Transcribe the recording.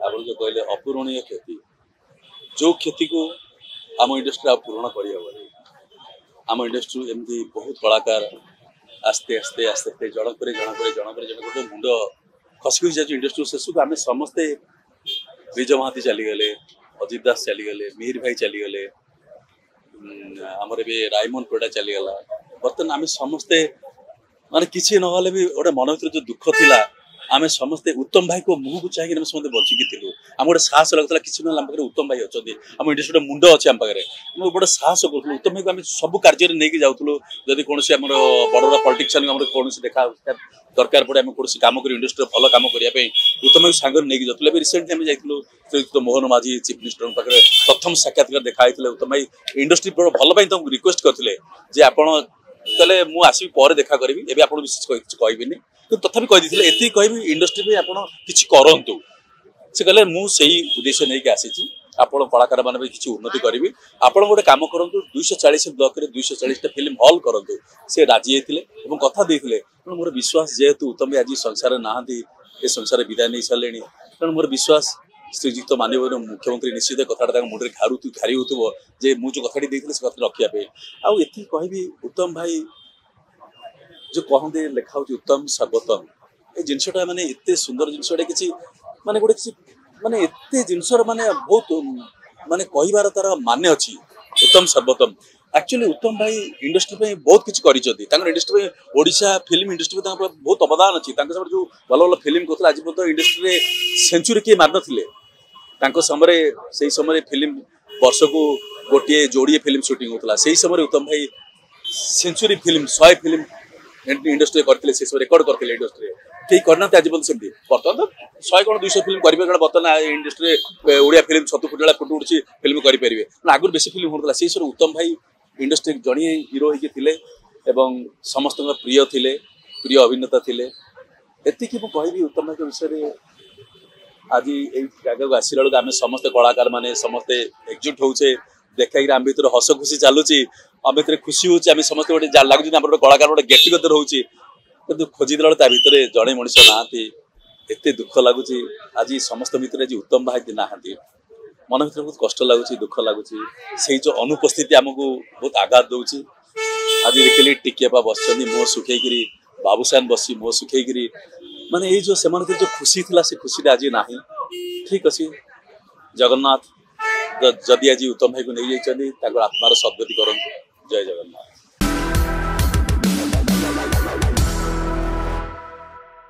आप जो कहले अपूरणीय क्षति जो क्षति को आम इंडस्ट्री पूरण कर आम इंडस्ट्री एमती बहुत कलाकार आस्ते आस्ते आस्ते आस्ते जनक गोटे मुंड खसी खसी जाए इंडस्ट्री शेष को आम समस्ते विजय महाती चलीगले अजित दास चलीगले मिहिर भाई चलीगले आमर भी रायमन परिडा चलीगला बर्तमान आम समस्ते माने किसी ना भी गोटे मन भर जो दुख थिला आम समस्ते उत्तम भाई को मुह को चाहिए समस्त बचिकी थिलु आम गोटे साहस लगता किसी ना पाखे उत्तम भाई अच्छा आम इंडस्ट्री मुंड अच्छे आम पाखे गोटे साहस करूँ उत्तम भाई को आम सब कार्य नहीं जाऊँ जदि कौन बड़ बड़ पॉलिटिशियन कौन देखा दरकार पड़े आम कौन कम कर इंडस्ट्री भल कम करने उत्तम भाई सांगे नहीं जाऊँ रिसेंटली आम जाइलु श्रीयुक्त मोहन माझी चीफ मिनिस्टर पाखे प्रथम साक्षात्कार देखा उत्तम भाई इंडस्ट्री भल रिक्वेस्ट करते आपड़ कहले मु आसि पर देखा करी एबे आपण विशेष कहबिनी कि तथापि कहि एति कहबी इंडस्ट्री में आपण किछि करंतु से कहले मु सही उद्देश्य नहीं के आसी आपण कलाकार माने भी किछि उन्नति करी आपण गोटे काम करंतु 240 ब्लॉक रे 240 टा फिल्म हॉल करंतु से राजी हेतिले एवं कथा देथिले मोर विश्वास जेहेतु उत्तम आज संसार नाहंती ए संसार विदाय नहीं सालेनी कारण मोर विश्वास श्रीजुक्त माननीय मुख्यमंत्री निश्चित कथा मुंडे घारी हो जे मु जो कथाटी देते से कथा रखापे आउ ये कहबी उत्तम भाई जो कहते लिखा उत्तम सर्वोत्तम ये जिनसटा माने एते सुंदर जिनसटा किसी माने गोटे किसी माने एते जिनसर माने बहुत माने कहिबार तार माने अछि उत्तम सर्वोत्तम एक्चुअली उत्तम भाई इंडस्ट्री पे बहुत किसी कर इंडस्ट्री में ओडिशा फिल्म इंडस्ट्री में बहुत अवदान अच्छी जो भल भल फिल्म करते आज पर्यटन इंडस्ट्री में सेंचुरी किए मार ना समय से समय फिल्म वर्ष को गोटे जोड़े फिल्म शूटिंग होता से समय उत्तम भाई सेंचुरी फिल्म 100 फिल्म इंडस्ट्री करते रेकर्ड करते इंडस्ट्री कहीं करना आज बोलते सेमती बर्तमान तो 100 कौन 200 फिल्म करेंगे कारण बर्तमान इंडस्ट्री ओडिया फिल्म छतु फुटा फुट उड़ी फिल्म करेंगे आगुरी बेसी फिल्म होता से सब उत्तम भाई इंडस्ट्री जड़े हिरो होते समस्त प्रिय थिले प्रिय अभिनेता थिले एति कहबी उत्तम भाई विषय आज ये जगह आसला बेलू आम समस्त कलाकार मैंने समस्ते एकजुट होचे देखा आम भर हस खुशी चलुची आम भर खुशी होम समस्त गोटे लगुच गोटे कलाकार गोटे गेट टुगेदर होची खोजिदेला बेले जड़े मनीष नहांती एत दुख लगुच आज समस्त भितर आज उत्तम भाई नहांती मन भर बहुत कष्ट लगुच दुख लगुच से जो अनुपस्थिति आमको बहुत आघात दौर आज देखिए टिकेपा बस मुह सुखी बाबूसान बसी मुह सुखी माने ये जो जो खुशी थी से खुशी आज ना ठीक अच्छे जगन्नाथ जदि आज उत्तम भाई को नहीं जाइए आत्मार सद्गति करूँ जय जगन्नाथ।